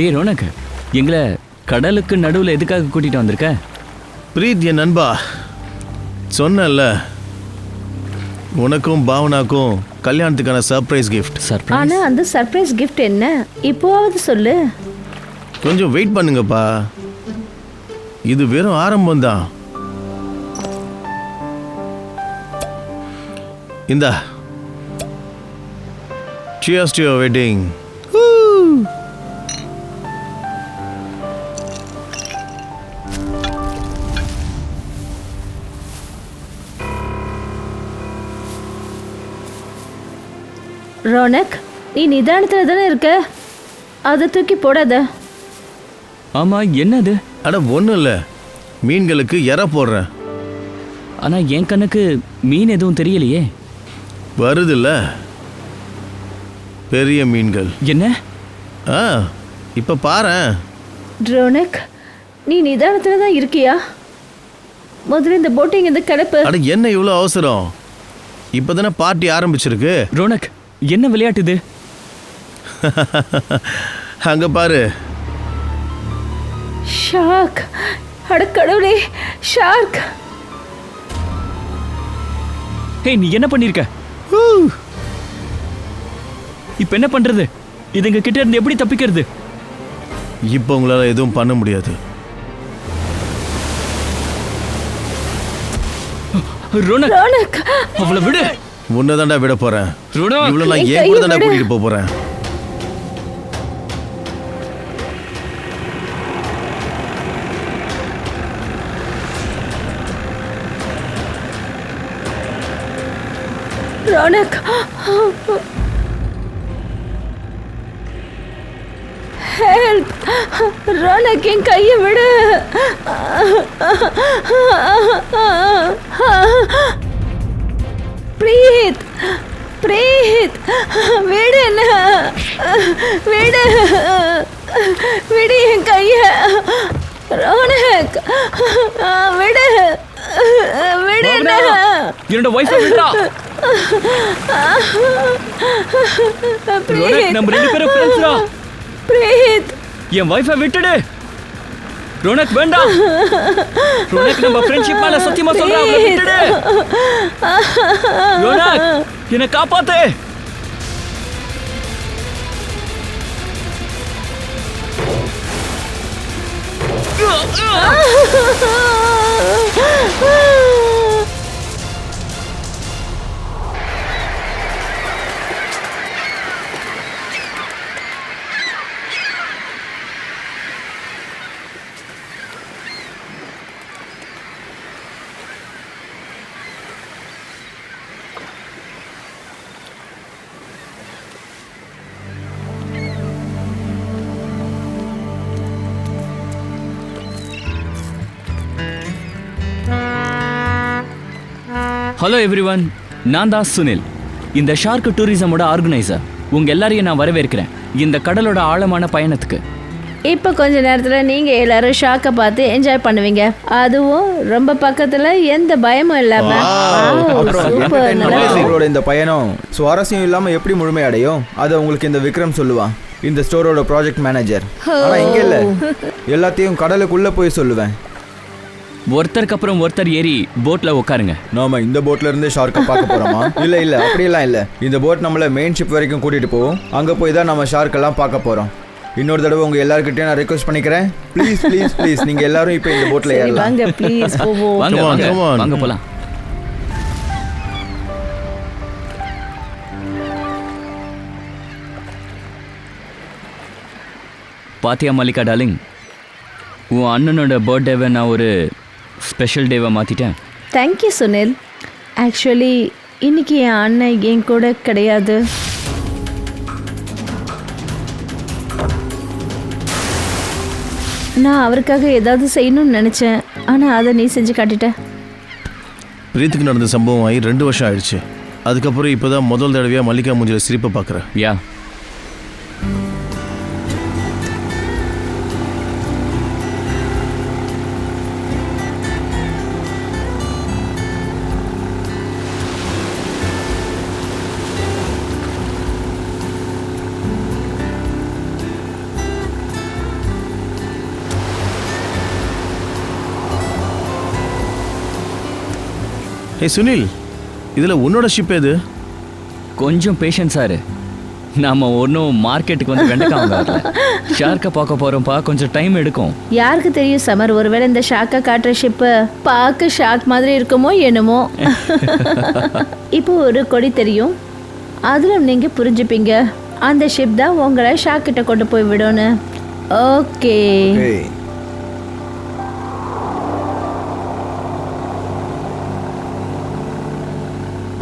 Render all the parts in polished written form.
ஏய் ரோனக், எங்களை கடலுக்கு நடுவில் எதுக்காக கூட்டிட்டு வந்திருக்க? பிரீத் என் நண்பா, சொன்னல உனக்கும் பாவனாக்கும் கல்யாணத்துக்கான சர்ப்ரைஸ் கிஃப்ட். ஆனா அந்த சர்ப்ரைஸ் கிஃப்ட் என்ன இப்போவாவது சொல்லு. கொஞ்சம் வெயிட் பண்ணுங்கப்பா, இது வெறும் ஆரம்பம் தான். இந்தா, cheers to your wedding. Ronak, நீ நிதானத்துல தானே இருக்க, அதை தூக்கி போடாத. ஆமா, என்னது? அட ஒன்றும் இல்லை, மீன்களுக்கு எற போடுறேன். ஆனா என் கண்ணுக்கு மீன் எதுவும் தெரியலையே. வருதுல்ல பெரிய மீன்கள். என்ன? இப்ப பாரேன். ரோனக், நீ நிதானத்துல தான் இருக்கியா? முதல்ல இந்த போட்டிங் இந்த கிளப்பு. அட என்ன இவ்வளோ அவசரம்? இப்பதானே பார்ட்டி ஆரம்பிச்சிருக்கு. ரோனக், என்ன விளையாட்டு இது? அங்க பாரு. ஷார்க்! அட கடவுளே, ஷார்க்! ஹே, நீ என்ன பண்ணிருக்க? இப்ப என்ன பண்றது? இதுங்க கிட்ட இருந்து எப்படி தப்பிக்கிறது? இப்போ உங்களால எதுவும் பண்ண முடியாது. ரோனக், அவளை விடு. உன்னதாண்டா விட போறேன். ரோனக், இவ்வளவு நான் ஏன் கூட தாண்டா கூட்டிட்டு போறேன். ரோனக், ஹெல்ப்! ரோனக், என் கையை விடு. பிரீத், பிரீத், விடு என்ன, விடு, விடு என் கைய. ரோனக், விடு, விடு என்ன. என்னோட வைஃபை விடுடா. ரோனக், நம்ம ரெண்டு பேரும் ஃப்ரெண்ட்ஸ்டா. பிரீத், என் வைஃபை விட்டுடு. ரோனக் வேண்டாம். ரோனக், நம்ம ஃப்ரெண்ட்ஷிப் மேல சத்தியமா சொல்றேன், அவளை விட்டுடு. ரோனக், என்னை காப்பாத்து. ஹலோ எவ்ரிவன், நான் தான் சுனில், இந்த ஷார்க் டூரிசமோட ஆர்கனைசர். உங்க எல்லாரையும் நான் வரவேற்கிறேன் இந்த கடலோட ஆழமான பயணத்துக்கு. இப்போ கொஞ்ச நேரத்தில் நீங்கள் எல்லாரும் ஷாக்கை பார்த்து என்ஜாய் பண்ணுவீங்க, அதுவும் ரொம்ப பக்கத்தில், எந்த பயமும் இல்லாமல். உங்களோட இந்த பயணம் சுவாரஸ்யம் இல்லாமல் எப்படி முழுமை அடையும் அதை உங்களுக்கு இந்த விக்ரம் சொல்லுவான், இந்த ஸ்டோரோட ப்ராஜெக்ட் மேனேஜர். ஆனால் இங்கே இல்லை, எல்லாத்தையும் கடலுக்குள்ளே போய் சொல்லுவேன். ஒருத்தருக்கு அப்புறம் ஒருத்தர் ஏறி போட்ல உட்காருங்க. நாம இந்த போட்ல இருந்து ஷார்க்கை பார்க்க போறோமா? இல்ல அப்படியெல்லாம் இல்ல. இந்த போட் நம்மள மெயின் ஷிப் வரைக்கும் கூட்டிட்டு போவோம். அங்க போய் தான் நம்ம ஷார்க்கெல்லாம் பார்க்க போறோம். இன்னொரு தடவை உங்க எல்லார்கிட்டயும் நான் ரெக்வெஸ்ட் பண்ணிக்கிறேன், ப்ளீஸ் ப்ளீஸ் ப்ளீஸ் நீங்க எல்லாரும் இப்போ இந்த போட்ல ஏறலாம். வாங்க ப்ளீஸ் போவோம். வாங்க வாங்க வாங்க போலாம். பாத்தியா மல்லிகா டார்லிங், உன் அண்ணனோட பர்த்டேவை நான் ஒரு ஸ்பெஷல் டேவை மாற்றிட்டேன். தேங்க்யூ சுனில். ஆக்சுவலி இன்னைக்கு என் அண்ணன் என் கூட கிடையாது. நான் அவருக்காக ஏதாவது செய்யணும்னு நினச்சேன், ஆனால் அதை நீ செஞ்சு காட்டிட்ட. பிரீத்துக்கு நடந்த சம்பவம் ஆகி 2 வருஷம் ஆயிடுச்சு. அதுக்கப்புறம் இப்போதான் முதல் தடவையாக மல்லிகா மூஞ்சில சிரிப்பை பார்க்குறேன். யா, ஏய் சுனில், இதில் உன்னோட ஷிப் எது? கொஞ்சம் பேஷன்ஸா இரு. நாம ஒன்றும் மார்க்கெட்டுக்கு வந்து வெண்டைக்காய் வரல. ஷார்க்கை பார்க்க போறோம்ப்பா, கொஞ்சம் டைம் எடுக்கும். யாருக்கு தெரியும் சமர், ஒருவேளை இந்த ஷாக்கை காட்டுற ஷிப்பு பார்க்க ஷாக் மாதிரி இருக்குமோ என்னமோ. இப்போ ஒரு கொடி தெரியும், அதுல நீங்க புரிஞ்சுப்பீங்க அந்த ஷிப் தான் உங்களை ஷாக் கிட்ட கொண்டு போய் விடும்னு. ஓகே. ஏய்,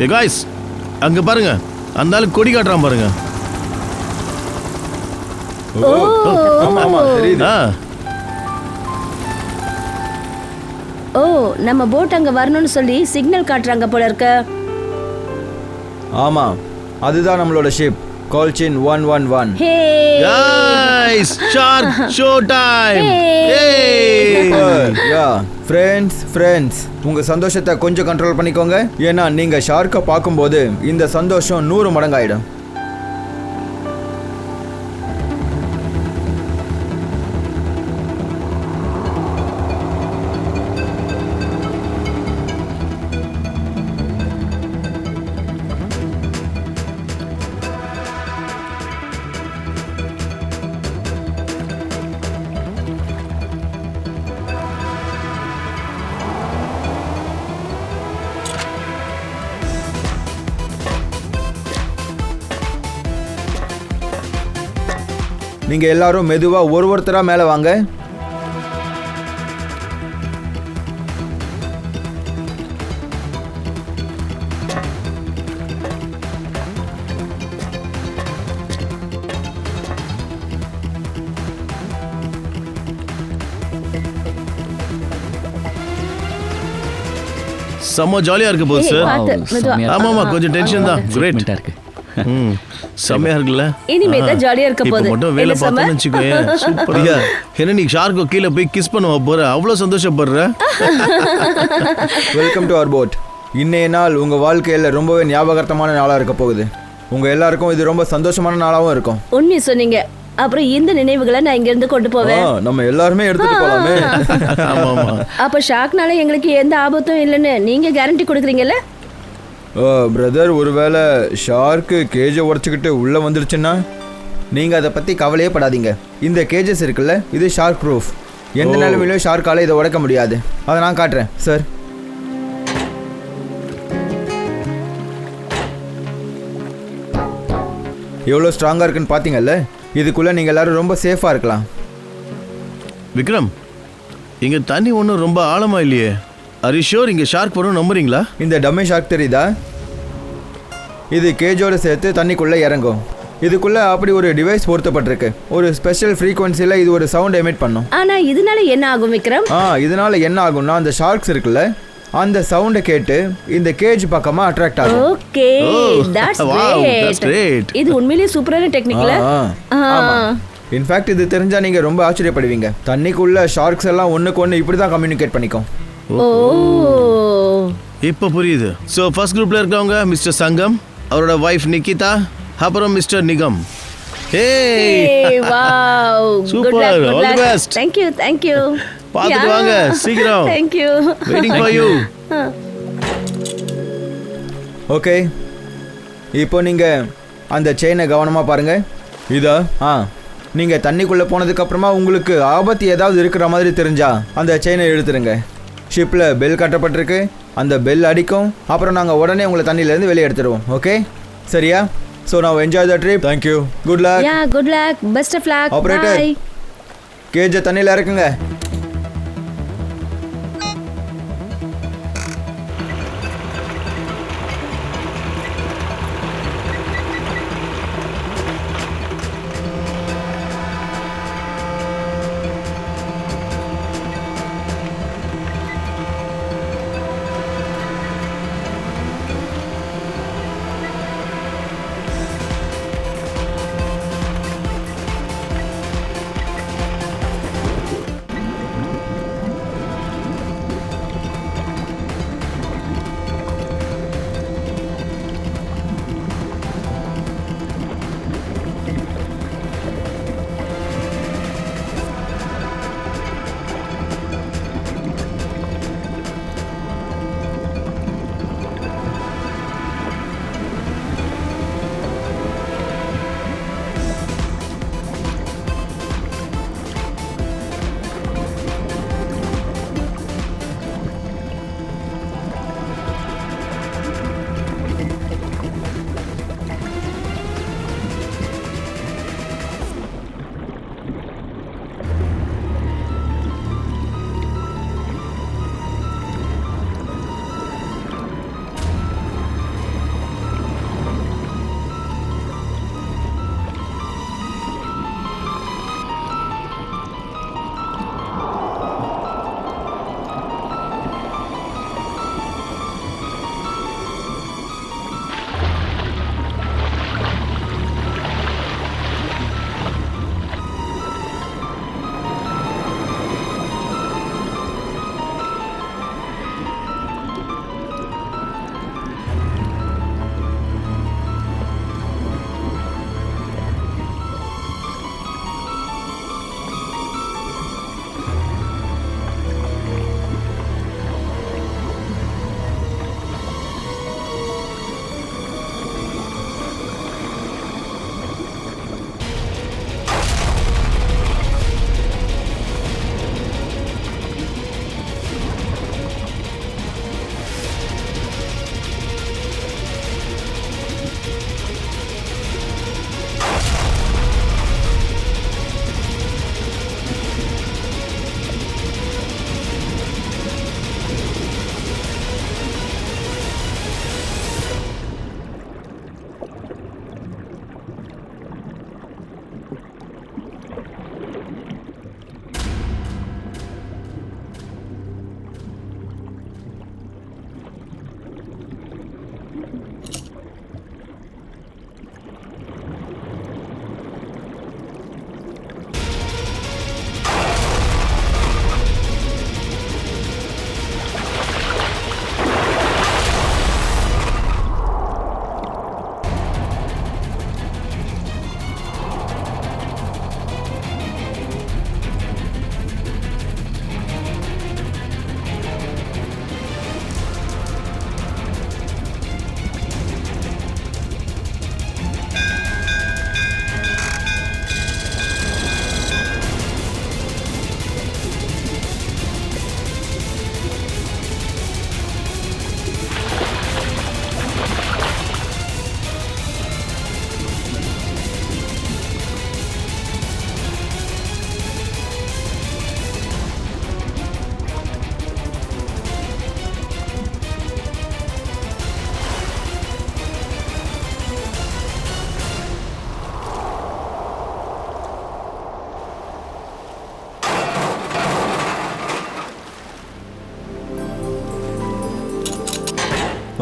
ஏ காய்ஸ், அங்கே பாருங்க, அந்த ஆளு கொடி காட்டுறான் பாருங்க. ஆமா ஆமா தெரியுது. ஆ, ஓ, நம்ம போட் அங்க வரணும்னு சொல்லி சிக்னல் காட்டுறாங்க போல இருக்க. ஆமா, அதுதான் நம்மளோட ஷிப் கால்சின் 111. ஹே guys, shark show time. யா ஃப்ரெண்ட்ஸ், உங்க சந்தோஷத்தை கொஞ்சம் கண்ட்ரோல் பண்ணிக்கோங்க. ஏன்னா நீங்க ஷார்க்கை பார்க்கும்போது இந்த சந்தோஷம் 100 மடங்காயிடும். நீங்க எல்லாரும் மெதுவா ஒருத்தரா மேல வாங்க. செம்ம ஜாலியா இருக்கு போது சார். பார்த்து, மெதுவா. ஆமாமா, கொஞ்சம் டென்ஷன் தான். கிரேட். Excitement-ஆ இருக்கு. ம், செம்மையா இருக்குல்ல. இனிமே தான் ஜாலியா இருக்க இப்போ போகுது. மட்டும் வேலை என்ன சமர்? பார்த்தோன்னு வச்சுக்கோயேன், சூப்பரா. என்ன நீ ஷார்க்கோ கீழே போய் கிஸ் பண்ணுவ போற, அவ்வளோ சந்தோஷப்படுற. Welcome to our boat. இன்னைய நாள் உங்க வாழ்க்கையில ரொம்பவே ஞாபகார்த்தமான நாளா இருக்க போகுது. உங்க எல்லாருக்கும் இது ரொம்ப சந்தோஷமான நாளாவும் இருக்கும். உண்மையை சொன்னீங்க. அப்புறம் இந்த நினைவுகளை நான் இங்க இருந்து கொண்டு போவேன். நம்ம எல்லாருமே எடுத்துட்டு போலாமே. ஆமாமா. அப்ப ஷாக்னால எங்களுக்கு எந்த ஆபத்தும் இல்லைன்னு நீங்க கேரண்டி கொடுக்குறீங்கல்ல? பிரதர், ஒருவேளை ஷார்க்கு கேஜை உடச்சிக்கிட்டு உள்ள வந்துடுச்சுன்னா நீங்க அதை பத்தி கவலையே படாதீங்க. இந்த கேஜஸ் இருக்குல்ல, இது ஷார்க் ப்ரூஃப். எந்த நிலைமையிலும் ஷார்க்கால இதை உடைக்க முடியாது. அதை நான் காட்டுறேன் சார். எவ்வளோ ஸ்ட்ராங்காக இருக்குன்னு பார்த்தீங்கல்ல. இதுக்குள்ளே நீங்கள் எல்லாரும் ரொம்ப சேஃபாக இருக்கலாம். விக்ரம், இங்க தண்ணி ஒன்றும் ரொம்ப ஆழமா இல்லையே. ஷோர் இங்க ஷார்க் வரும் நம்புறீங்களா? இந்த டம்மி ஷார்க் தெரியுதா? இது கேஜோட சேர்த்து தண்ணிக்குள்ளே இறங்கும். இதுக்குள்ளே அப்படி ஒரு டிவைஸ் பொருத்தப்பட்டிருக்கு. ஒரு ஸ்பெஷல் ஃப்ரீக்வன்சியில் இது ஒரு சவுண்ட் எமிட் பண்ணும். ஆனா இதனால என்ன ஆகும் விக்ரம்? இதனால என்ன ஆகும்னா, அந்த ஷார்க்ஸ் இருக்குல்ல, அந்த சவுண்டை கேட்டு இந்த கேஜ் பக்கமா அட்ராக்ட் ஆகும். Okay, that's great. இது உண்மையிலேயே சூப்பரான டெக்னிக்ல. இன்ஃபேக்ட் இது தெரிஞ்சா நீங்க ரொம்ப ஆச்சரியப்படுவீங்க. தண்ணிக்குள்ள ஷார்க்ஸ் எல்லாம் ஒண்ணுக்கு ஒன்று இப்படி தான் கம்யூனிகேட் பண்ணிக்கும். ஓ, இப்போ புரியுது. ஸோ ஃபர்ஸ்ட் குரூப்ல இருக்கவங்க மிஸ்டர் சங்கம், அவரோட வைஃப் நிகிதா, அப்புறம் mister Nigam. Hey, wow. Super, Good luck, all the best. Thank you. பார்த்துட்டு வாங்க சீக்கிரம். Thank you. Waiting for you. Okay, இப்போ நீங்க அந்த செயினை கவனமா பாருங்க. இதா நீங்க தண்ணிக்குள்ள போனதுக்கு அப்புறமா உங்களுக்கு ஆபத்து ஏதாவது இருக்கிற மாதிரி தெரிஞ்சா அந்த செயினை இழுத்துருங்க. ஷிப்ல பெல் கட்டப்பட்டிருக்கு, அந்த பெல் அடிக்கும். அப்புறம் நாங்கள் உடனே உங்களை தண்ணியிலேருந்து வெளியே எடுத்துடுவோம். ஓகே, சரியா? ஸோ நான் enjoy the trip. Thank you. Good luck. Yeah, good luck. Best of luck. Operator. Bye. கேஜை தண்ணியில் இறக்குங்க.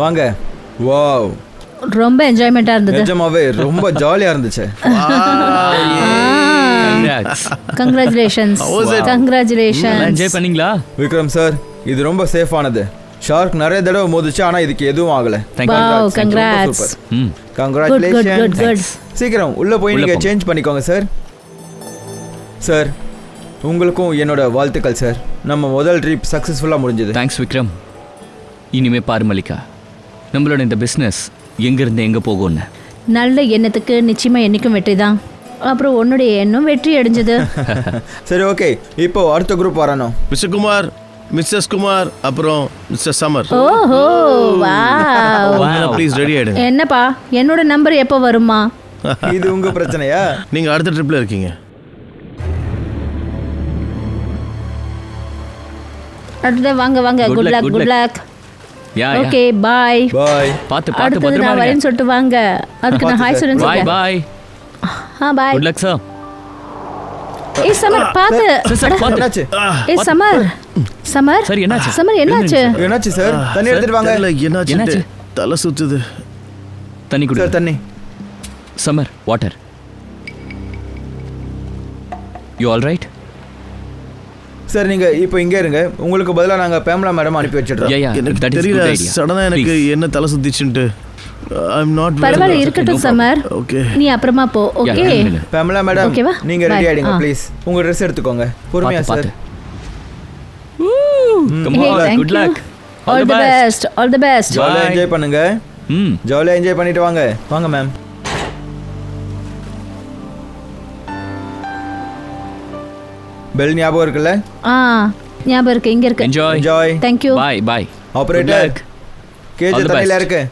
வாங்க. வாவ், ரொம்ப என்ஜாய்மெண்டா இருந்தது. நிஜமாவே ரொம்ப ஜாலியா இருந்துச்சு. Congrats. Congratulations. How was it? எல்லாம் கங்க்ராச்சுலேஷன்ஸ். என்ஜாய் பண்ணீங்களா? விக்ரம் சார், இது ரொம்ப சேஃபானது. ஷார்க் நிறைய தடவை மோதிச்சு, ஆனா இதுக்கு எதுவும் ஆகல. Thank you. Wow, congrats. Super. ம். Good congratulation. குட். சீக்கிரம் உள்ள போய் உள்ள நீங்க போங்க. சேஞ்ச் பண்ணிக்கோங்க சார். சார், உங்களுக்கும் என்னோட வாழ்த்துக்கள் சார். நம்ம முதல் ட்ரிப் சக்ஸஸ்ஃபுல்லாக முடிஞ்சது. தேங்க்ஸ் விக்ரம். இனிமே பாரு மல்லிகா, நம்மளோட இந்த பிஸ்னஸ் எங்கேருந்து எங்கே போகும்னு. நல்ல எண்ணத்துக்கு நிச்சயமா என்னைக்கும் வெற்றி தான். அப்புறம் உன்னுடைய எண்ணம் வெற்றி அடைஞ்சது. சரி, ஓகே. இப்போ அடுத்த குரூப் வரணும். மிஸ்டர் குமார், மிஸ்ஸஸ் குமார், அப்புறம் மிஸ்டர் சமர். ஓஹோ, வாவ். ப்ளீஸ் ரெடி ஆயிடுங்க. என்னப்பா, என்னோட நம்பர் எப்போ வருமா? இது உங்க பிரச்சனையா? நீங்க அடுத்த ட்ரிப்ல இருக்கீங்க. அடுத்து வாங்க வாங்க. Good good luck, luck, good good luck. Luck. Yeah okay, bye. Bye. பார்த்து அடுத்தது பத்திரமா நான் இருங்க. வரேன்னு சொல்லிட்டு வாங்க. அதுக்கு நான் ஹாய் பார்த்து சொல்லுன்னு பாய் சொல்றேன். Bye. Bye. Good luck sir. ஏய் சமர், பாத்து. சார் பார்த்து. என்னாச்சு? ஏய் சமர், சமர். சரி, என்னாச்சு? சமர், என்னாச்சு? என்னாச்சு சார்? தண்ணி எடுத்துட்டு வாங்க. தெரியல, என்னாச்சு? என்னாச்சு? தலை சுத்துது. தண்ணி குடி. சார், தண்ணி. Summer water. You all right? Sir, நீங்க இப்போ இங்க இருங்க. உங்களுக்கு பதிலா நாங்க பேமலா மேடம் அனுப்பி வச்சிடுறோம். யா யா, எனக்கு தட் இஸ் தெரியல, குட் ஐடியா. சடனா எனக்கு என்ன தலை சுத்திச்சுன்ட்டு. ஐ அம் நாட் பரவாயில்ல, இருக்கட்டும் சமர். ஓகே. நீ அப்புறமா போ. ஓகே. பேமலா மேடம், ஓகேவா? நீங்க ரெடி Bye. ஆயிடுங்க ஆ. ப்ளீஸ். உங்க ட்ரெஸ் எடுத்துக்கோங்க. பொறுமையா பார்த்து சார். பார்த்து. Come Hey, on, thank good you. Luck. All the best. All the best. ஜாலியா Bye. என்ஜாய் பண்ணுங்க. ம். ஜாலியா என்ஜாய் பண்ணிட்டு வாங்க. வாங்க மேம். பெல் ஞாபகம் இருக்குல்ல? ஆ, ஞாபகம் இருக்கு. இங்க இருக்கு. Enjoy. Enjoy. Thank you. Bye bye. Operator, cage All the தண்ணில best. இருக்கு.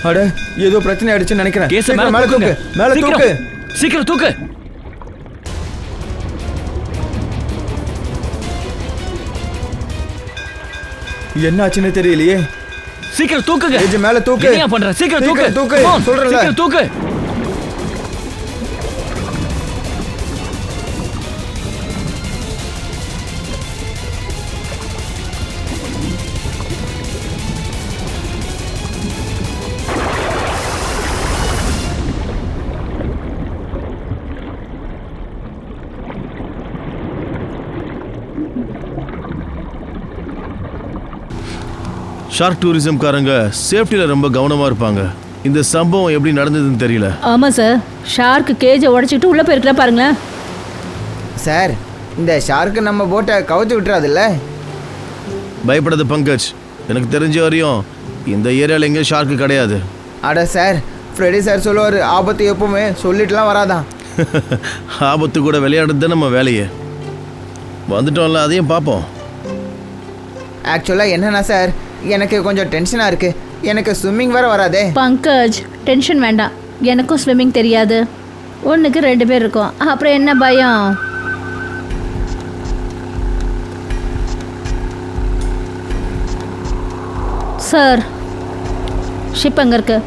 அட, ஏதோ பிரச்சனை ஆயிடுச்சுன்னு நினைக்கிறேன். கேஸ் சீக்கிரம் மேல மேல தூக்கு. தூக்கு. மேல சீக்கிரம். தூக்கு. சீக்கிரம் தூக்கு. என்ன ஆச்சுன்னு தெரியலையே. சீக்கிரம் தூக்குங்க. ஏஜ் மேல தூக்கு. என்னையா பண்ற? சீக்கிரம் தூக்கு. சீக்கிரம் தூக்கு. Come on. சொல்றேன்ல. சீக்கிரம் தூக்கு. ஷார்க் டூரிசம்காரங்க சேஃப்டியில் ரொம்ப கவனமாக இருப்பாங்க. இந்த சம்பவம் எப்படி நடந்ததுன்னு தெரியல. ஆமா சார், ஷார்க் கேஜை உடைச்சிட்டு உள்ள போயிருக்கிறா பாருங்களேன். சார், இந்த ஷார்க்கு நம்ம போட்டை கவுத்து விட்டுறாதுல்ல? பயப்படாத பங்கஜ், எனக்கு தெரிஞ்ச வரையும் இந்த ஏரியாவில் எங்கேயும் ஷார்க்கு கிடையாது. அட சார், ஃப்ரெடி சார் சொல்லுவார், ஆபத்து எப்பவுமே சொல்லிட்டுலாம் வராதான். ஆபத்து கூட விளையாடுறது தான் நம்ம வேலையே. வந்துட்டோம்ல, அதையும் பார்ப்போம். ஆக்சுவலாக என்னன்னா சார், எனக்கு கொஞ்சம் டென்ஷனாக இருக்குது. எனக்கு ஸ்விம்மிங் வேறு வராதே. பங்கஜ், டென்ஷன் வேண்டாம். எனக்கும் ஸ்விம்மிங் தெரியாது. ஒன்றுக்கு 2 பேர் இருக்கோம், அப்புறம் என்ன பயம்? சார், ஷிப் அங்கே இருக்கு.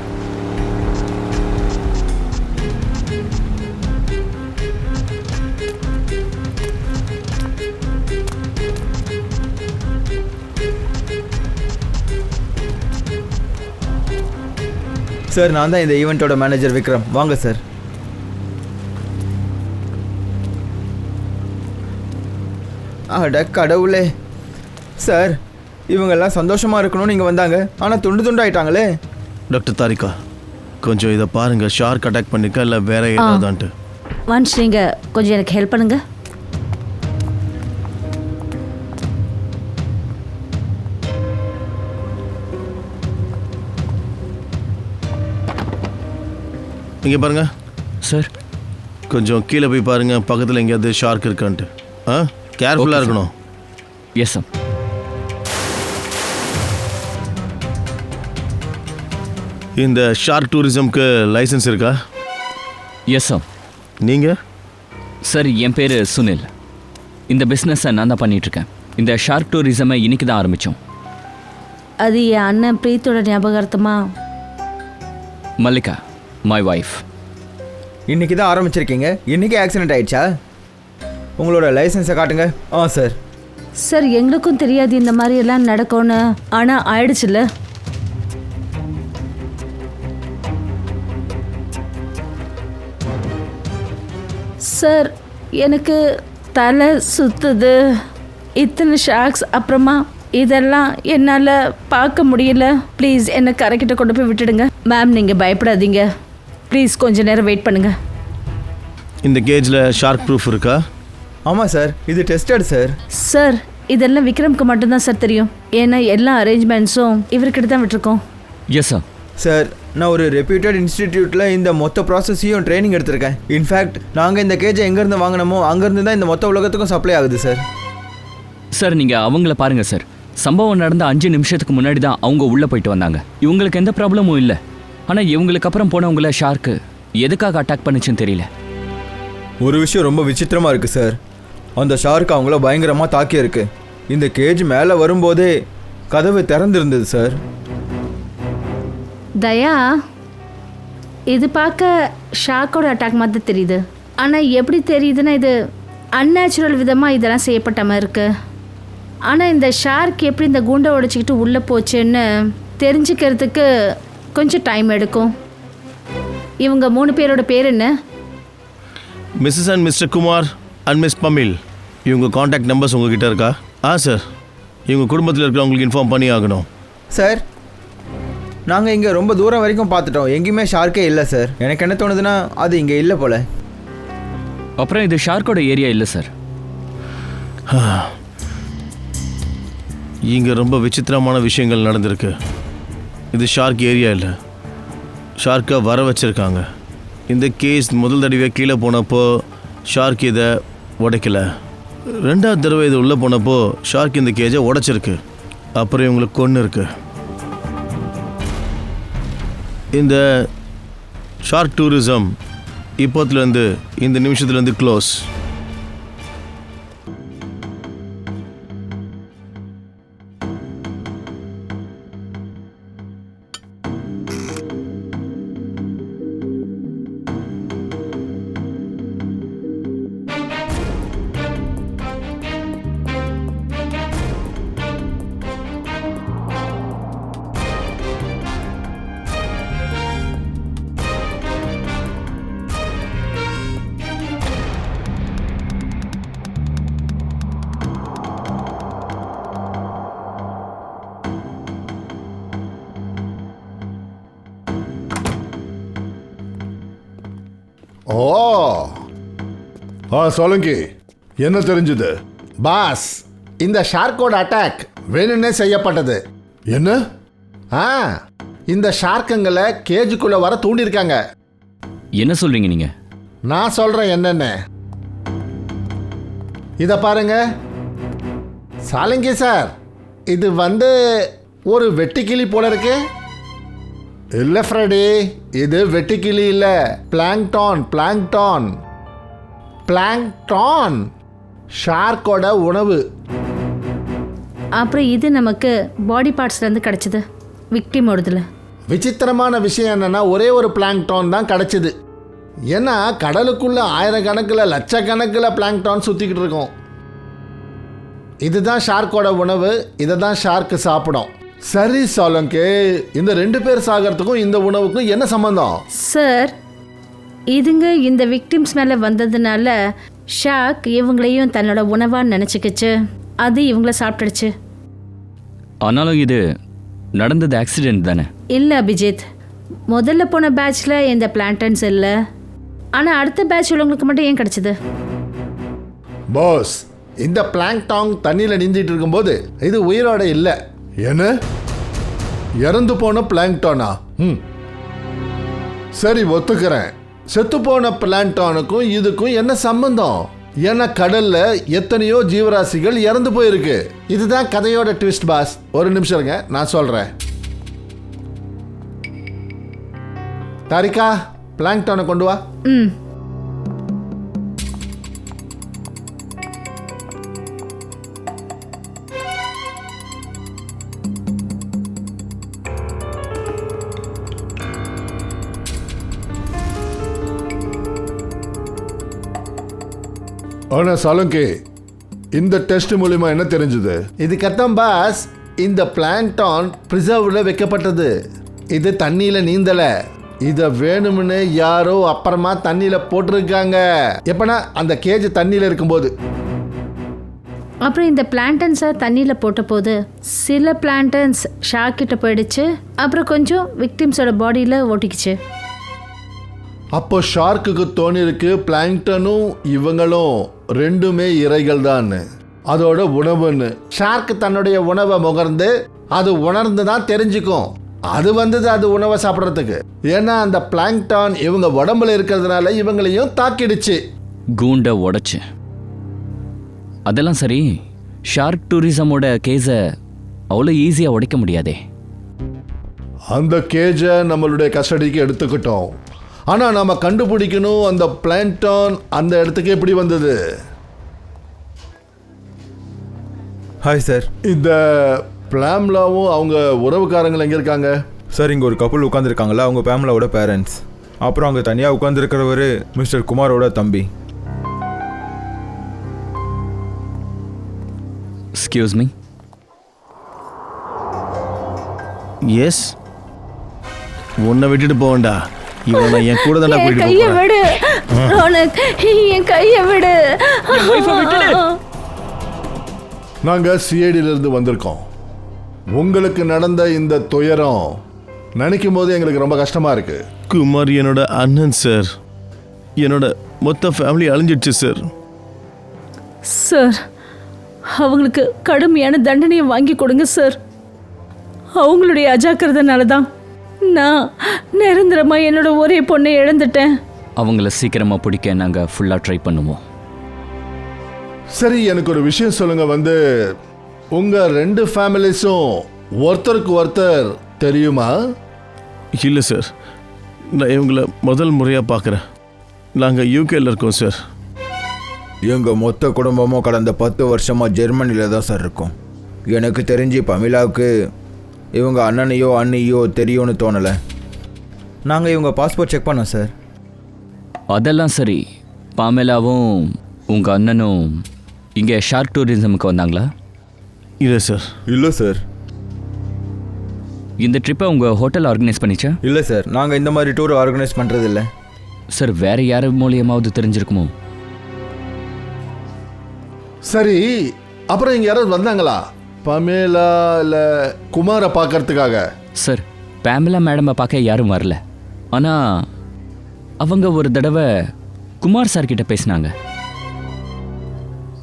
சார், நான் தான் இந்த ஈவெண்ட்டோட மேனேஜர் விக்ரம். வாங்க சார். அட கடவுளே சார், இவங்கெல்லாம் சந்தோஷமாக இருக்கணும்னு இங்கே வந்தாங்க, ஆனால் துண்டு துண்டாயிட்டாங்களே. டாக்டர் தாரிகா, கொஞ்சம் இதை பாருங்க. ஷார்க் அட்டாக் பண்ணிருக்கா இல்லை வேற ஏதாவதான்ட்டு. ஒன்ஸ் நீங்கள் கொஞ்சம் எனக்கு ஹெல்ப் பண்ணுங்க. இங்கே பாருங்க சார். கொஞ்சம் கீழே போய் பாருங்க, பக்கத்தில் எங்கேயாவது ஷார்க் இருக்கான்ட்டு. கேர்ஃபுல்லாக இருக்கணும். Yes sir. இந்த ஷார்க் டூரிசம்க்கு லைசன்ஸ் இருக்கா? Yes sir. நீங்கள்? சார், என் பேர் சுனில். இந்த பிஸ்னஸை நான் தான் பண்ணிகிட்ருக்கேன். இந்த ஷார்க் டூரிசமை இன்னைக்கு தான் ஆரம்பித்தோம். அது என் அண்ணன் பிரீத்தோட ஞாபகார்த்தமா. Mallika, my wife. இன்றைக்கி தான் ஆரம்பிச்சிருக்கீங்க, இன்றைக்கி ஆக்சிடென்ட் ஆயிடுச்சா? உங்களோட லைசன்ஸை காட்டுங்க. சார். சார், எங்களுக்கும் தெரியாது இந்த மாதிரி எல்லாம் நடக்கும்னு, ஆனால் ஆயிடுச்சுல்ல. சார், எனக்கு தலை சுத்துது. இத்தனை ஷார்க்ஸ், அப்புறமா இதெல்லாம் என்னால் பார்க்க முடியல. ப்ளீஸ் என்னை கரைக்கிட்ட கொண்டு போய் விட்டுடுங்க. மேம், நீங்கள் பயப்படாதீங்க. ப்ளீஸ் கொஞ்ச நேரம் வெயிட் பண்ணுங்க. இந்த கேஜில் ஷார்க் ப்ரூஃப் இருக்கா? ஆமாம் சார், இது டெஸ்டட் சார். சார், இதெல்லாம் விக்ரம்க்கு மட்டும்தான் சார் தெரியும். ஏன்னா எல்லா அரேஞ்ச்மெண்ட்ஸும் இவர்கிட்ட தான் விட்டுருக்கோம். Yes sir. சார், நான் ஒரு ரெப்யூட்டட் இன்ஸ்டிடியூட்டில் இந்த மொத்த ப்ராசஸையும் ட்ரைனிங் எடுத்திருக்கேன். இன்ஃபேக்ட் நாங்கள் இந்த கேஜை எங்கேருந்து வாங்கினோமோ அங்கேருந்து தான் இந்த மொத்த உலகத்துக்கும் சப்ளை ஆகுது சார். சார், நீங்கள் அவங்கள பாருங்கள் சார். சம்பவம் நடந்த 5 நிமிஷத்துக்கு முன்னாடி தான் அவங்க உள்ளே போயிட்டு வந்தாங்க. இவங்களுக்கு எந்த ப்ராப்ளமும் இல்லை. ஆனால் இவங்களுக்கு அப்புறம் போனவங்கள ஷார்க்கு எதுக்காக அட்டாக் பண்ணுச்சுன்னு தெரியல. ஒரு விஷயம் ரொம்ப விசித்திரமாக இருக்குது சார். அந்த ஷார்க் அவங்கள பயங்கரமாக தாக்கியிருக்கு. இந்த கேஜ் மேலே வரும்போதே கதவு திறந்திருந்தது சார். தயா, இது பார்க்க ஷார்க்கோட அட்டாக் மாதிரி தெரியுது. ஆனால் எப்படி தெரியுதுன்னா, இது அன்நேச்சுரல் விதமாக இதெல்லாம் செய்யப்பட்ட மாதிரி இருக்கு. ஆனால் இந்த ஷார்க் எப்படி இந்த குண்டை உடைச்சிக்கிட்டு உள்ளே போச்சுன்னு தெரிஞ்சுக்கிறதுக்கு கொஞ்சம் டைம் எடுக்கும். இவங்க 3 பேரோட பேர் என்ன? Mrs and Mr Kumar and miss பமில். இவங்க காண்டாக்ட் நம்பர்ஸ் உங்ககிட்ட இருக்கா? சார், இவங்க குடும்பத்தில் இருக்கிறவங்களுக்கு இன்ஃபார்ம் பண்ணி ஆகணும். சார், நாங்கள் இங்கே ரொம்ப தூரம் வரைக்கும் பார்த்துட்டோம், எங்கேயுமே ஷார்க்கே இல்லை சார். எனக்கு என்ன தோணுதுன்னா, அது இங்கே இல்லை போல. அப்புறம் இது ஷார்க்கோட ஏரியா இல்லை சார். இங்கே ரொம்ப விசித்திரமான விஷயங்கள் நடந்திருக்கு. இது ஷார்க் ஏரியா இல்லை, ஷார்க்கை வர வச்சுருக்காங்க. இந்த கேஸ் முதல் தடவை கீழே போனப்போ ஷார்க் இதை உடைக்கல. 2வது தடவை இது உள்ளே போனப்போ ஷார்க் இந்த கேஜை உடைச்சிருக்கு. அப்புறம் இவங்களுக்கு கொன்று இருக்கு. இந்த ஷார்க் டூரிசம் இப்போத்துலேருந்து இந்த நிமிஷத்துலேருந்து க்ளோஸ். சொல்லுங்க, என்ன தெரிஞ்சது? பாஸ், இந்த ஷார்க்கோட அட்டாக் வேணும்னே செய்யப்பட்டது. என்ன? இந்த ஷார்க்குங்களை கேஜுக்குள்ள வர தூண்டியிருக்காங்க. என்ன சொல்றீங்க நீங்க? நான் சொல்றேன் என்னன்னு. இத பாருங்க சாலங்கி சார், இது ஒரு வெட்டுக்கிளி போல இருக்கு. இல்ல ஃப்ரெடி, இது வெட்டுக்கிளி இல்ல, பிளாங்டான். பிளாங்டான் பிளாங்டான் ஷார்க்கோட உணவு. அப்புறம் இது நமக்கு பாடி பார்ட்ஸ்லேருந்து கிடச்சிது, விக்டிமோடதுல. விசித்திரமான விஷயம் என்னன்னா ஒரே ஒரு பிளாங்டான் தான் கிடைச்சது. ஏன்னா கடலுக்குள்ள ஆயிரக்கணக்கில் லட்சக்கணக்கில் பிளாங்டான் சுற்றிக்கிட்டு இருக்கும். இதுதான் ஷார்க்கோட உணவு, இதை தான் ஷார்க்கு சாப்பிடும். சரி சாலங்கே, இந்த 2 பேர் சாகிறதுக்கும் இந்த உணவுக்கும் என்ன சம்பந்தம்? சார், இதுங்க இந்த விக்டிம்ஸ் மேலே வந்ததுனால ஷார்க் இவங்களையும் தன்னோட உணவாக நினச்சிக்கிச்சு, அது இவங்கள சாப்பிட்டுடுச்சு. ஆனாலும் இது நடந்தது ஆக்சிடென்ட் தானே? இல்லை அபிஜித், முதல்ல போன பேட்சில் இந்த பிளான்டன்ஸ் இல்லை, ஆனால் அடுத்த பேட்ச் உள்ளவங்களுக்கு மட்டும் ஏன் கிடச்சிது? பாஸ், இந்த பிளாங்டாங் தண்ணியில் நீந்திட்டு இருக்கும்போது இது உயிரோட இல்லை. என்ன, இறந்து போன பிளாங்டானா? சரி, ஒத்துக்கிறேன். செத்து போன பிளாங்டானுக்கும் இதுக்கும் என்ன சம்பந்தம்? ஏன்னா கடல்ல எத்தனையோ ஜீவராசிகள் இறந்து போயிருக்கு. இதுதான் கதையோட ட்விஸ்ட் பாஸ். ஒரு நிமிஷம் இருங்க, நான் சொல்றேன். தாரிகா, பிளாங்டானை கொண்டு வா. ஆனா சாலங்கே, இந்த டெஸ்ட் மூலமா என்ன தெரிஞ்சது? இதுக்கத்தான் பாஸ் இந்த பிளாங்டான் பிரிசர்வ்ல வைக்கப்பட்டது. இது தண்ணியில நீந்தல, இத வேணும்னு யாரோ அப்புறமா தண்ணியில போட்டிருக்காங்க. எப்பனா அந்த கேஜ் தண்ணியில இருக்கும்போது. அப்புறம் இந்த பிளான்டன்ஸை தண்ணியில் போட்ட போது சில பிளான்டன்ஸ் ஷார்க் கிட்ட போயிடுச்சு, அப்புறம் கொஞ்சம் விக்டிம்ஸோட பாடியில் ஓட்டிக்குச்சு. அப்போ ஷார்க்குக்கு தோணிருக்கு பிளாங்டனும் இவங்களும் ரெண்டுமே இறைகள் தான் அதோட உணவுன்னு. ஷார்க் தன்னுடைய உணவை முகர்ந்து அது உணர்ந்து தான் தெரிஞ்சுக்கும் அது வந்தது அது உணவை சாப்பிட்றதுக்கு. ஏன்னா அந்த பிளாங்டான் இவங்க உடம்புல இருக்கிறதுனால இவங்களையும் தாக்கிடுச்சு. கூண்டை உடைச்சு. அதெல்லாம் சரி, ஷார்க் டூரிசமோட கேஸை அவ்வளோ ஈஸியாக உடைக்க முடியாதே. அந்த கேஜை நம்மளுடைய கஸ்டடிக்கு எடுத்துக்கிட்டோம். ஆனால் நாம் கண்டுபிடிக்கணும் அந்த பிளாங்டான் அந்த இடத்துக்கு எப்படி வந்தது. Hi sir. இந்த பிளாம்லாவும் அவங்க உறவுக்காரங்கள் எங்கே இருக்காங்க? சார், இங்கே ஒரு கப்பல் உட்காந்துருக்காங்களா, அவங்க பேம்லாவோட பேரண்ட்ஸ். அப்புறம் அங்கே தனியாக உட்காந்துருக்கிறவர் மிஸ்டர் குமாரோட தம்பி. Excuse me. எஸ், உன்னை விட்டுட்டு போவேண்டா. இவனை என் கூட தான் என் கூட்டிட்டு கையை போறேன். விடு ரோனக், என் கையை விடு. நாங்கள் சிஐடியிலிருந்து வந்திருக்கோம். உங்களுக்கு நடந்த இந்த துயரம் நினைக்கும் போது எங்களுக்கு ரொம்ப கஷ்டமா இருக்கு. குமார் என்னோட அண்ணன் சார். என்னோட மொத்த ஃபேமிலி அழிஞ்சிடுச்சு சார். சார், அவங்களுக்கு கடுமையான தண்டனையை வாங்கி கொடுங்க சார். அவங்களுடைய அஜாக்கிரதனால தான் நான் நிரந்தரமாக என்னோட ஒரே பொண்ணை இழந்துட்டேன். அவங்கள சீக்கிரமாக பிடிக்க நாங்கள் ஃபுல்லாக ட்ரை பண்ணுவோம். சரி, எனக்கு ஒரு விஷயம் சொல்லுங்க. உங்க 2 ஃபேமிலிஸும் ஒருத்தருக்கு ஒருத்தர் தெரியுமா? இல்லை சார், நான் இவங்கள முதல் முறையாக பார்க்குறேன். நாங்கள் யூகேல இருக்கோம் சார். எங்கள் மொத்த குடும்பமும் கடந்த 10 வருஷமாக ஜெர்மனியில் தான் சார் இருக்கோம். எனக்கு தெரிஞ்சு பமிலாவுக்கு இவங்க அண்ணனையோ அண்ணியோ தெரியும்னு தோணலை. நாங்கள் இவங்க பாஸ்போர்ட் செக் பண்ணோம் சார். அதெல்லாம் சரி, பாமெலாவும் உங்கள் அண்ணனும் இங்கே ஷார்க் டூரிசமுக்கு வந்தாங்களா? இல்லை சார். இல்லை சார். இந்த ட்ரிப்பை உங்கள் ஹோட்டல் ஆர்கனைஸ் பண்ணிச்சா? இல்லை சார், நாங்கள் இந்த மாதிரி டூர் ஆர்கனைஸ் பண்ணுறது இல்லை சார். வேறு யார் மூலியமாவது தெரிஞ்சிருக்குமோ? சரி, அப்புறம் இங்கே யாராவது வந்தாங்களா? பமேலா இல்லை குமாரை பார்க்கறதுக்காக? சார், பேமலா மேடமை பார்க்க யாரும் வரல. ஆனால் அவங்க ஒரு தடவை குமார் சார் கிட்ட பேசினாங்க.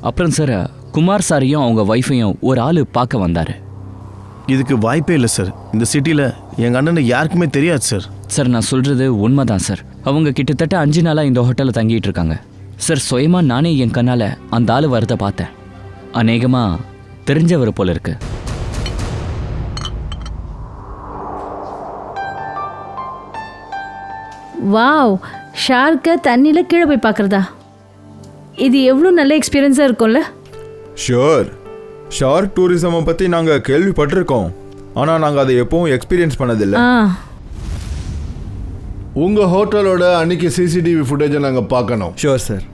அப்புறம் சார், குமார் சாரையும் அவங்க ஒய்ஃபையும் ஒரு ஆள் பார்க்க வந்தார். இதுக்கு வாய்ப்பே இல்லை சார். இந்த சிட்டியில் எங்கள் அண்ணனை யாருக்குமே தெரியாது சார். சார் நான் சொல்கிறது உண்மைதான் சார். அவங்க கிட்டத்தட்ட 5 நாளாக இந்த ஹோட்டலில் தங்கிட்டு இருக்காங்க சார். சுயமாக நானே என் கண்ணால் அந்த ஆள் வரதை பார்த்தேன். அநேகமாக தெரிஞ்சவர் போல இருக்கு. வாவ், ஷார்க்கை தண்ணியில் கீழே போய் பார்க்குறதா? இது எவ்வளோ நல்ல எக்ஸ்பீரியன்ஸாக இருக்கும்ல. ஷோர், ஷார்க் டூரிசமை பற்றி நாங்கள் கேள்விப்பட்டிருக்கோம், ஆனால் நாங்கள் அதை எப்பவும் எக்ஸ்பீரியன்ஸ் பண்ணதில்லை. ஆ, உங்க ஹோட்டலோட அன்னைக்கு சிசிடிவி ஃபுட்டேஜை நாங்க பார்க்கணும். Sure sir.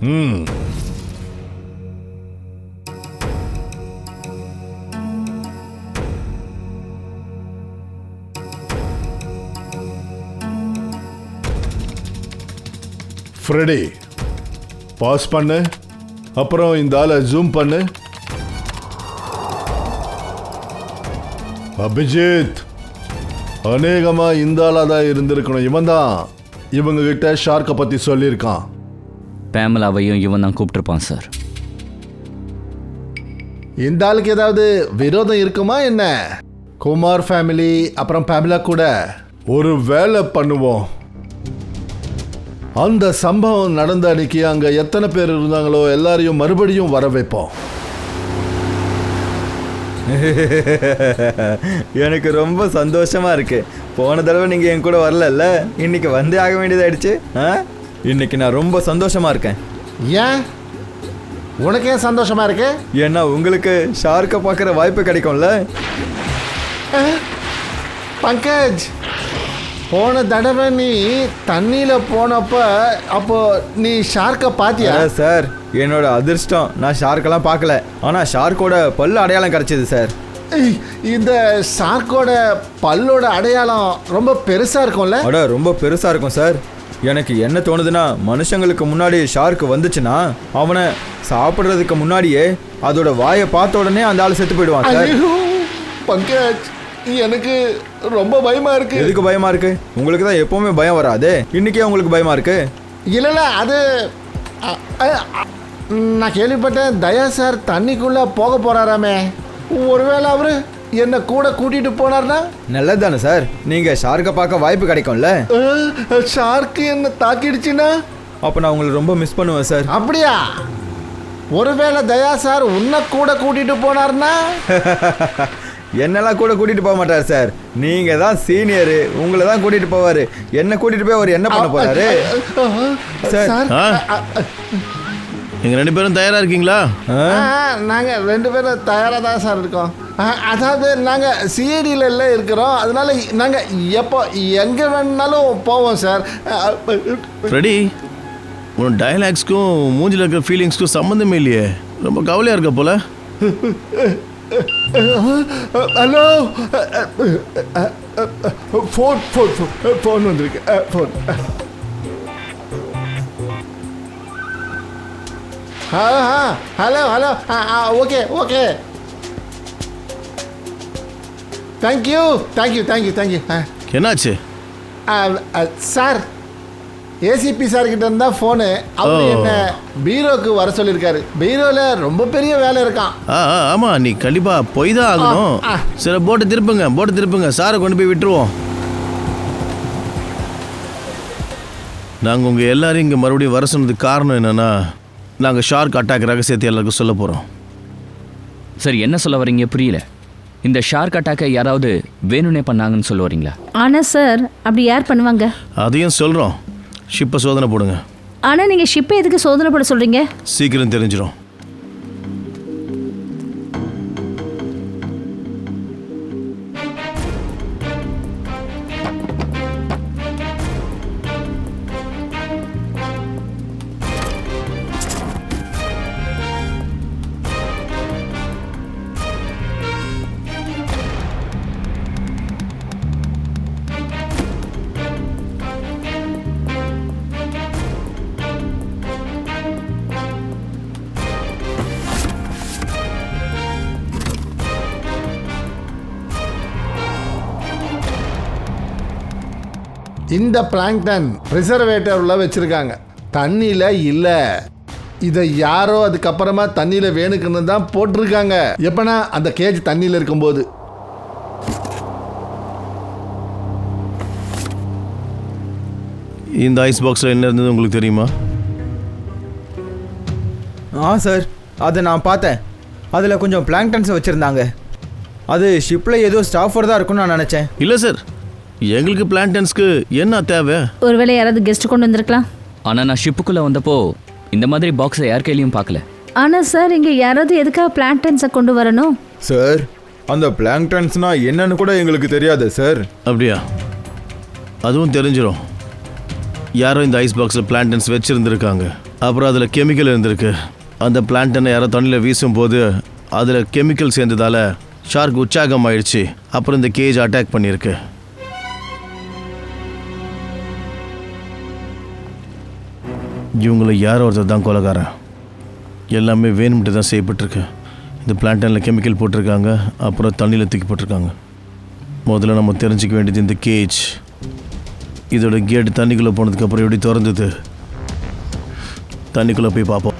ஃப்ரெடி, பாஸ் பண்ணு. அப்புறம் இந்த ஆளை ஜூம் பண்ணு. அபிஜித், அநேகமா இந்த ஆளா தான் இருந்திருக்கணும். இவன் தான் இவங்க கிட்ட ஷார்க்கை பத்தி சொல்லியிருக்கான். பேமலாவையும் இவன் தான் கூப்பிட்டுருப்பான் சார். இந்த ஆளுக்கு ஏதாவது விரோதம் இருக்குமா என்ன? குமார் ஃபேமிலி அப்புறம் பேமலா கூட ஒரு வேலை பண்ணுவோம். அந்த சம்பவம் நடந்த அன்னைக்கு அங்க எத்தனை பேர் இருந்தாங்களோ எல்லாரையும் மறுபடியும் வர வைப்போம். எனக்கு ரொம்ப சந்தோஷமா இருக்கு. போன தடவை நீங்க என் கூட வரலல்ல, இன்னைக்கு வந்தே ஆக வேண்டியதாயிடுச்சு. இன்னைக்கு நான் ரொம்ப சந்தோஷமா இருக்கேன். ஏன் உனக்கு ஏன் சந்தோஷமா இருக்கு? ஏன்னா உங்களுக்கு ஷார்க்கை பார்க்குற வாய்ப்பு கிடைக்கும்ல. பங்கஜ், போன தடவை நீ தண்ணியில போனப்ப அப்போ நீ ஷார்க்கை பாத்தியா? சார், என்னோட அதிர்ஷ்டம், நான் ஷார்க்கெல்லாம் பார்க்கல, ஆனால் ஷார்க்கோட பல்லு அடையாளம் கிடைச்சது சார். இந்த ஷார்க்கோட பல்லோட அடையாளம் ரொம்ப பெருசா இருக்கும்ல? அட, ரொம்ப பெருசா இருக்கும் சார். எனக்கு என்ன தோணுதுன்னா, மனுஷங்களுக்கு முன்னாடி ஷார்க் வந்துச்சுன்னா அவனை சாப்பிட்றதுக்கு முன்னாடியே அதோட வாயை பார்த்த உடனே அந்த ஆள் செத்து போயிடுவான் சார். பங்கஜ், எனக்கு ரொம்ப பயமா இருக்கு. எதுக்கு பயமா இருக்கு? உங்களுக்கு தான் எப்பவுமே பயம் வராது, இன்னைக்கே உங்களுக்கு பயமா இருக்கு? இல்ல அது நான் கேள்விப்பட்டேன் தயா சார் தண்ணிக்குள்ள போக போறாராமே. ஒருவேளை அவரு என்ன கூட கூட்டிட்டு போனார்னா? நல்லது தானே சார், நீங்க ஷார்க்கை பார்க்க வாய்ப்பு கிடைக்கும்ல. ஷார்க்கு என்ன தாக்கிடுச்சுன்னா அப்போ நான் உங்களை ரொம்ப மிஸ் பண்ணுவேன் சார். அப்படியா? ஒருவேளை தயா சார் உன்னை கூட கூட்டிட்டு போனார்னா? என்னெல்லாம் கூட கூட்டிட்டு போக மாட்டார் சார், நீங்க தான் சீனியரு, உங்களை தான் கூட்டிட்டு போவாரு. என்ன கூட்டிட்டு போய் அவர் என்ன பண்ண போறாரு சார்? நீங்கள் 2 பேரும் தயாராக இருக்கீங்களா? நாங்கள் 2 பேரும் தயாராக தான் சார் இருக்கோம். அதாவது நாங்கள் சிஐடியில் இருக்கிறோம், அதனால நாங்கள் எப்போ எங்கே வேணுனாலும் போவோம் சார். ஃப்ரெடி, உன் டயலாக்ஸ்க்கும் மூஞ்சில் இருக்கிற ஃபீலிங்ஸ்க்கும் சம்மந்தமே இல்லையே. ரொம்ப கவலையாக இருக்க போல. ஹலோ, ஃபோன் ஃபோன் ஃபோன் வந்திருக்கு. Phone. Hello hello. Okay okay. Thank you thank you thank you thank you. என்னாச்சு சார், ஏசிபி சார்கிட்ட இருந்தா ஃபோனு. அவர் என்ன பீரோக்கு வர சொல்லியிருக்காரு. பீரோவில் ரொம்ப பெரிய வேலை இருக்கான். ஆமாம், நீ கண்டிப்பாக போய் தான் ஆகணும். சரி, போட்டை திருப்புங்க, சாரை கொண்டு போய் விட்டுருவோம். நாங்கள் உங்கள் எல்லாரும் இங்கே மறுபடியும் வர சொன்னதுக்கு காரணம் என்னென்னா, நாங்கள் ஷார்க் அட்டாக் ரகசியத்தை எல்லாருக்கும் சொல்ல போகிறோம். சரி, என்ன சொல்ல வரீங்க? புரியல. இந்த ஷார்க் அட்டாக்கை யாராவது வேணும்னே பண்ணாங்கன்னு சொல்ல வரீங்களா? ஆனால் சார், அப்படி யார் பண்ணுவாங்க? அதையும் சொல்கிறோம். ஷிப்பை சோதனை போடுங்க. ஆனால் நீங்கள் ஷிப்பை எதுக்கு சோதனை போட சொல்கிறீங்க? சீக்கிரம் தெரிஞ்சிடும். இந்த பிளாங்டன் ரிசர்வேட்டர்ல வச்சிருக்காங்க, தண்ணியில இல்ல. இதை யாரோ அதுக்கப்புறமா தண்ணியில வேணுக்குன்னு தான் போட்டிருக்காங்க. எப்பனா அந்த கேஜ் தண்ணியில இருக்கும்போது. இந்த ஐஸ் பாக்ஸில் என்ன இருந்தது உங்களுக்கு தெரியுமா? சார், அதை நான் பார்த்தேன். அதில் கொஞ்சம் பிளாங்டன்ஸை வச்சுருந்தாங்க. அது ஷிப்பில் ஏதோ ஸ்டாஃபர் தான் இருக்கும்னு நான் நினச்சேன். இல்லை சார், எங்களுக்கு பிளான்டன்ஸ்க்கு என்ன தேவை? ஒருவேளை யாராவது கெஸ்ட் கொண்டு வந்திருக்கலாம். ஆனால் நான் ஷிப்புக்குள்ளே வந்தப்போ இந்த மாதிரி பாக்ஸை யார் கையிலையும் பார்க்கல. ஆனால் சார், இங்கே யாராவது எதுக்காக பிளான்டன்ஸை கொண்டு வரணும்? சார், அந்த பிளாங்டன்ஸ்னா என்னன்னு கூட எங்களுக்கு தெரியாது சார். அப்படியா? அதுவும் தெரிஞ்சிடும். யாரோ இந்த ஐஸ் பாக்ஸில் பிளான்டன்ஸ் வச்சுருந்துருக்காங்க. அப்புறம் அதில் கெமிக்கல் இருந்திருக்கு. அந்த பிளான்டனை யாரோ தண்ணியில் வீசும்போது அதில் கெமிக்கல் சேர்ந்ததால் ஷார்க் உற்சாகம் ஆயிடுச்சு. அப்புறம் இந்த கேஜ் அட்டாக் பண்ணியிருக்கு. இவங்களை யாரோ ஒருத்தர் தான் கொலைகாரன். எல்லாமே வேணும்ட்டு தான் செய்யப்பட்டிருக்கு. இந்த பிளான்டனில் கெமிக்கல் போட்டிருக்காங்க, அப்புறம் தண்ணியில் தூக்கி போட்டிருக்காங்க. முதல்ல நம்ம தெரிஞ்சிக்க வேண்டியது இந்த கேஜ். இதோட கேட் தண்ணிக்குள்ளே போனதுக்கப்புறம் எப்படி திறந்தது? தண்ணிக்குள்ளே போய் பார்ப்போம்.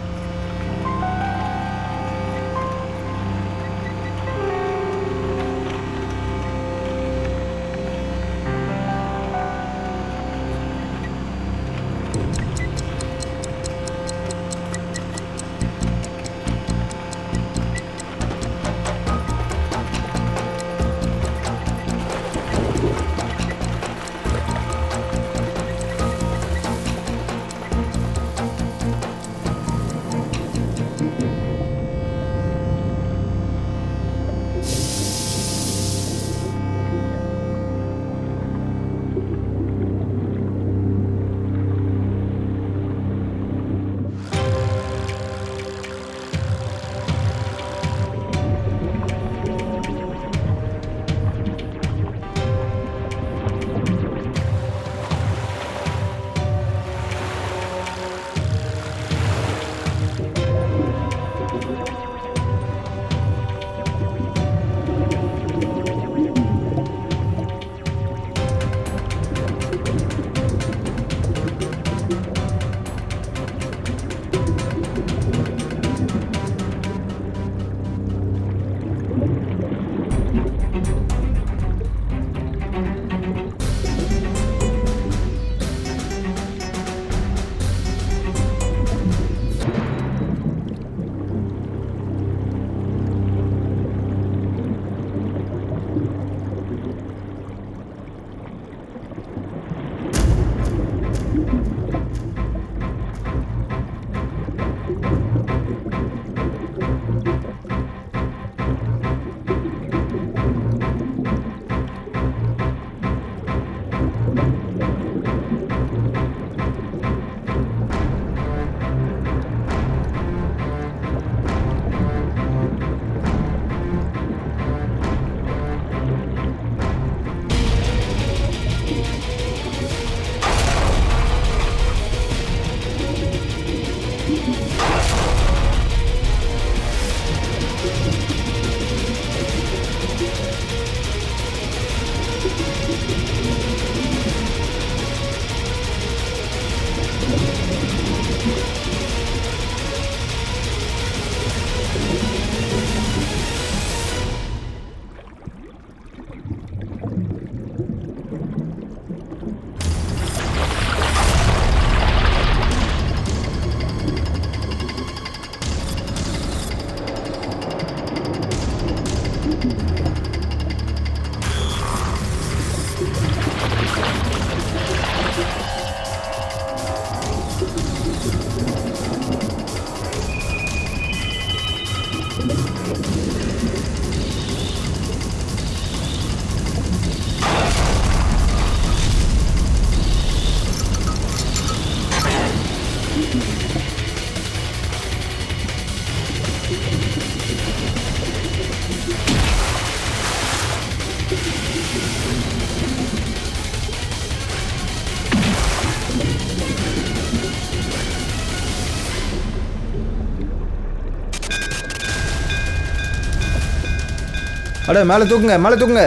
அட மேலே தூக்குங்க, மேலே தூக்குங்க.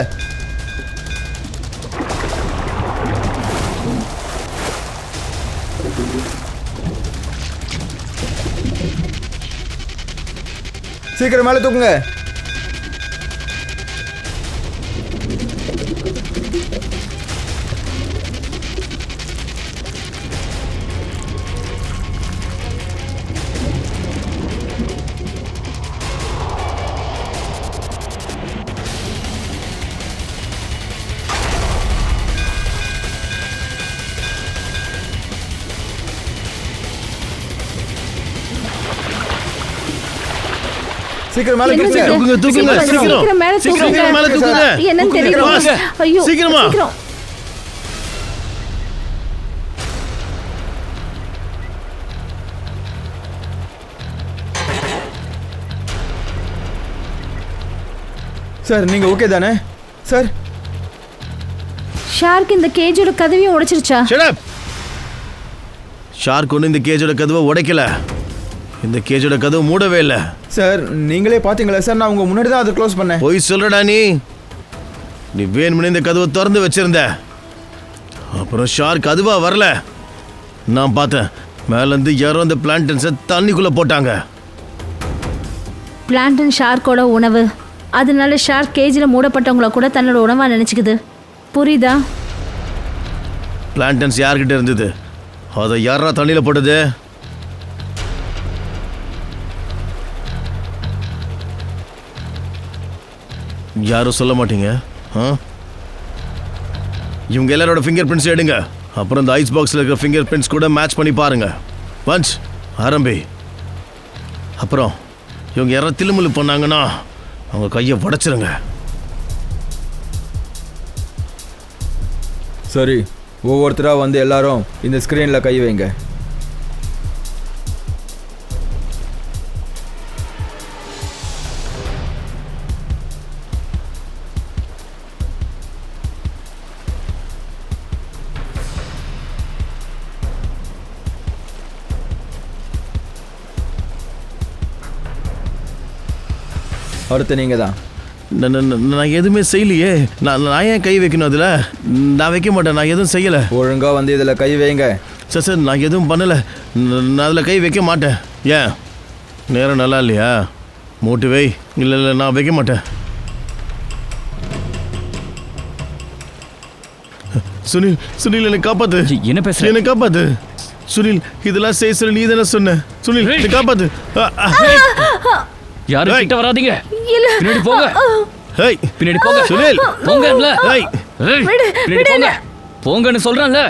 சீக்கிரம் மேலே தூக்குங்க. சீக்கிரம் மேல என்ன தூக்குங்க. தூக்குங்க, தூக்குங்க, சீக்கிரம். சீக்கிரம் மேல சீக்கிரம் தூக்குங்க. மேல தூக்குங்க. என்னன்னு தெரியல. பாஸ், ஐயோ சீக்கிரமா. சீக்கிரம். சார் நீங்க ஓகே தானே சார்? ஷார்க் இந்த கேஜோட கதவையும் உடைச்சிருச்சா? Shut up. ஷார்க் ஒன்று இந்த கேஜோட கதவை உடைக்கல. இந்த கேஜோட கதவு மூடவே இல்லை. சார் நீங்களே பாத்தீங்களா சார்? நான் உங்க முன்னாடி தான் அதை க்ளோஸ் பண்ணேன். போய் சொல்றடா நீ வேணும்னு இந்த கதவை திறந்து வச்சிருந்த. அப்புறம் ஷார்க் அதுவா வரல. நான் பார்த்தேன், மேலேருந்து யாரோ அந்த பிளான்டன்ஸை தண்ணிக்குள்ள போட்டாங்க. பிளான்டன் ஷார்க்கோட உணவு, அதனால ஷார்க் கேஜில் மூடப்பட்டவங்கள கூட தன்னோட உணவா நினைச்சுக்குது. புரியுதா? பிளான்டன்ஸ் யார்கிட்ட இருந்தது? அதை யாரா தண்ணியில் போட்டது? யாரும் சொல்ல மாட்டீங்க? இவங்க எல்லாரோட ஃபிங்கர் பிரிண்ட்ஸ் எடுங்க. அப்புறம் இந்த ஐஸ் பாக்ஸில் இருக்கிற ஃபிங்கர் பிரிண்ட்ஸ் கூட மேட்ச் பண்ணி பாருங்க. பஞ்ச் ஆரம்பி. அப்புறம் இவங்க யாராவது தில்லுமுள்ளு பண்ணாங்கன்னா அவங்க கையை உடைச்சிருங்க. சரி, ஒவ்வொருத்தரா வந்து எல்லாரும் இந்த ஸ்கிரீன்ல கை வைங்க. அடுத்து நீங்க தான். நான் எதுவுமே செய்யலையே. நான் ஏன் கை வைக்கணும் அதில்? நான் வைக்க மாட்டேன். நான் எதுவும் செய்யலை. ஒழுங்கா வந்து இதில் கை வைங்க. சார் நான் எதுவும் பண்ணலை. நான் அதில் கை வைக்க மாட்டேன். ஏன் நேரம் நல்லா இல்லையா? மூட்டு வை. இல்லை நான் வைக்க மாட்டேன். சுனில் என்னை காப்பாத்து. என்ன பேசுற? என்னை காப்பாத்து சுனில். இதெல்லாம் செய்ய சொல்லி நீ தானே சொன்ன. சுனில் என்னை காப்பாத்து. யாரும் கிட்ட வராதீங்க. இல்ல. பின்னாடி போங்க. ஹேய் பின்னாடி போங்க. சுனில் போங்கல. ஹேய் பின்னாடி போங்க. போங்கன்னு சொல்றேன்ல.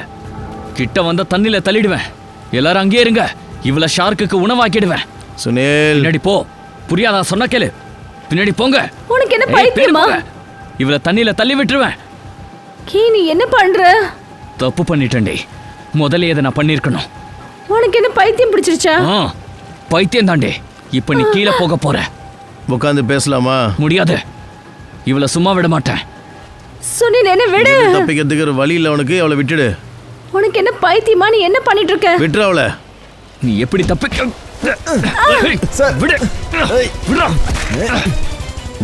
கிட்ட வந்த தண்ணில தள்ளிடுவேன். எல்லாரும் அங்கேயே இருங்க. இவள ஷார்க்குக்கு உணவாக்கிடுவேன். சுனில் பின்னாடி போ. புரியாதா? சொன்னா கேளு. பின்னாடி போங்க. உனக்கு என்ன ஏய், பின்னாடி பைத்தியமா? போங்க. இவள தண்ணில தள்ளி விட்டுருவேன். கே, நீ என்ன பண்ற? தப்பு பண்ணிட்டேன்டி. முதல்ல இதை நான் பண்ணிருக்கணும். உனக்கு என்ன பைத்தியம் பிடிச்சிருச்சா? பைத்தியம் தாண்டி. இப்ப நீ கீழே போக போற. உட்காந்து பேசலாமா? முடியாது. இவள சும்மா விட மாட்டேன். சுனில் என்ன விடு. தப்பிக்கிறதுக்கு ஒரு வழி இல்லை உனக்கு. அவளை விட்டுடு. உனக்கு என்ன பைத்தியமா? நீ என்ன பண்ணிட்டு இருக்க? விட்டுரு அவளை. நீ எப்படி தப்பிக்க? சார் விடு. விடுடா.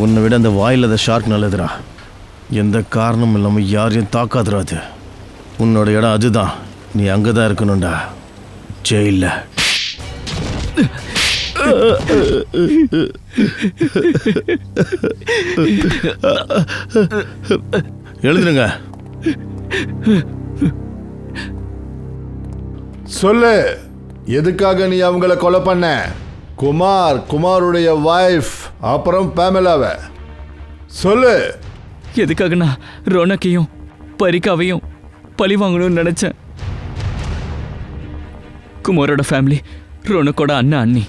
உன்னை விட அந்த வாயில்லாத ஷார்க் நல்லதுடா. எந்த காரணமும் இல்லாமல் யாரையும் தாக்காதுராது. உன்னோட இடம் அதுதான். நீ அங்கே தான் இருக்கணும்டா, ஜெயிலில். எழுதுருங்க. சொல்லு, எதுக்காக நீ அவங்கள கொலை பண்ண? குமாருடைய வைஃப், அப்புறம் பேமலாவை சொல்லு. எதுக்காக நான் ரோனக்கையும் பரிகாவையும் பழி வாங்கணும்னு நினைச்சேன். குமாரோட ஃபேமிலி, ரோனக்கோட அண்ணா அண்ணி.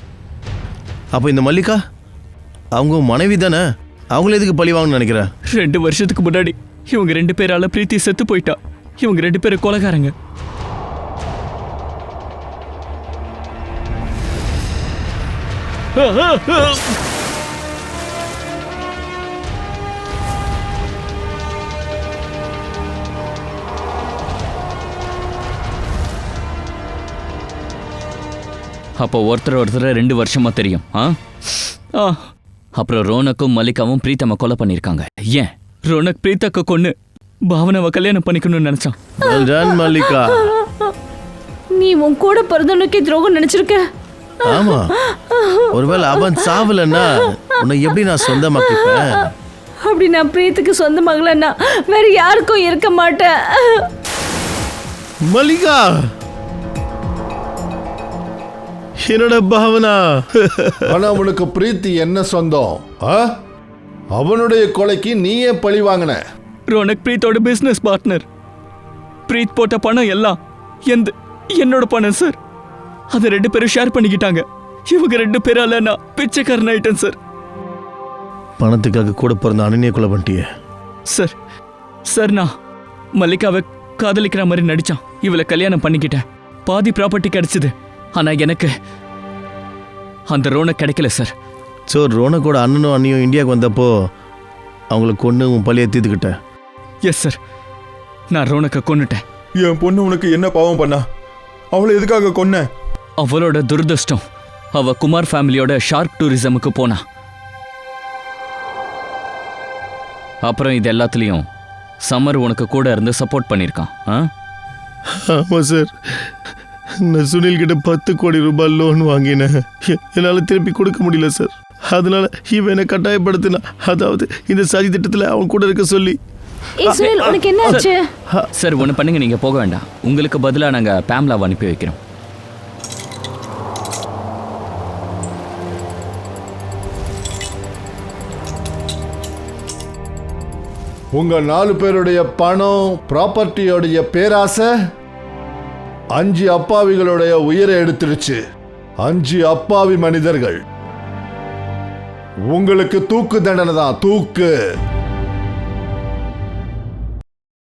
அப்போ இந்த மல்லிகா அவங்க மனைவி தானே? அவங்கள எதுக்கு பழி வாங்கணும்னு நினைக்கிறேன்? 2 வருஷத்துக்கு முன்னாடி இவங்க 2 பேரால பிரீத்தி செத்து போயிட்டா. இவங்க 2 பேரும் கொலைகாரங்க. அப்போ ஒருத்தர் 2 வருஷமா தெரியும். அப்புறம் ரோனக்கும் மல்லிகாவும் பிரீத்தம்மா கொலை பண்ணியிருக்காங்க. ஏன்? ரோனக் பிரீத்தக்க கொன்னு பாவனாவை கல்யாணம் பண்ணிக்கணும்னு நினைச்சான். Well done, Mallika. நீ உன் கூட பிறந்தவனுக்கே துரோகம் நினைச்சிருக்க. ஆமா, ஒருவேளை அவன் சாவலன்னா உன்னை எப்படி நான் சொந்தமாக்கிப்பேன்? அப்படி நான் பிரீத்துக்கு சொந்த மகளன்னா வேற யாருக்கும் இருக்க மாட்டேன். மல்லிகா, என்னோட பாவனா. ஆனா உனக்கு பிரீத்தி என்ன சொந்தம்? அவனுடைய கொலைக்கு நீயே பழி வாங்கின. ரோனக் பிரீத்தோட பிசினஸ் பார்ட்னர். பிரீத் போட்ட பணம் எல்லாம் என்னோட பணம் சார். அதை 2 பேரும் ஷேர் பண்ணிக்கிட்டாங்க. இவங்க 2 பேரால நான் பிச்சைக்காரன் ஆயிட்டேன் சார். பணத்துக்காக கூட பிறந்த அண்ணனையே கொலை பண்ணிட்டியே. சார் சார் நான் மல்லிகாவை காதலிக்கிற மாதிரி நடிச்சான். இவளை கல்யாணம் பண்ணிக்கிட்டேன். பாதி ப்ராப்பர்ட்டி கிடைச்சது. ஆனா எனக்கு அந்த ரோனக் கிடைக்கல சார். ஸோ ரோனக்கோட அண்ணனும் அண்ணியும் இந்தியாவுக்கு வந்தப்போ அவங்கள கொண்டு உன் பழியை தீர்த்துக்கிட்டேன். எஸ் சார், நான் ரோனக்கை கொன்னுட்டேன். என் பொண்ணு உனக்கு என்ன பாவம் பண்ணா? அவளை எதுக்காக கொன்ன? அவளோட துரதிர்ஷ்டம், அவ குமார் ஃபேமிலியோட ஷார்க் டூரிசமுக்கு போனா. அப்புறம் இது எல்லாத்துலேயும் சம்மர் உனக்கு கூட இருந்து சப்போர்ட் பண்ணியிருக்கான். ஆமாம் சார், நான் சுனில் கிட்ட 10 கோடி ரூபாய் லோன் வாங்கினேன். என்னால் திருப்பி கொடுக்க முடியல சார். அதனால இவன் என்னை கட்டாயப்படுத்தினா, அதாவது இந்த சதி திட்டத்தில் அவன் கூட இருக்க சொல்லி. சுனில், உனக்கு என்ன ஆச்சு? சார் ஒன்று பண்ணுங்க, நீங்கள் போக வேண்டாம். உங்களுக்கு பதிலாக நாங்கள் பேம்லாவை அனுப்பி வைக்கிறோம். உங்க 4 பேருடைய பணம், ப்ராப்பர்ட்டியோடைய பேராசை 5 அப்பாவிகளுடைய உயிரை எடுத்துருச்சு. 5 அப்பாவி மனிதர்கள். உங்களுக்கு தூக்கு தண்டனை தான், தூக்கு.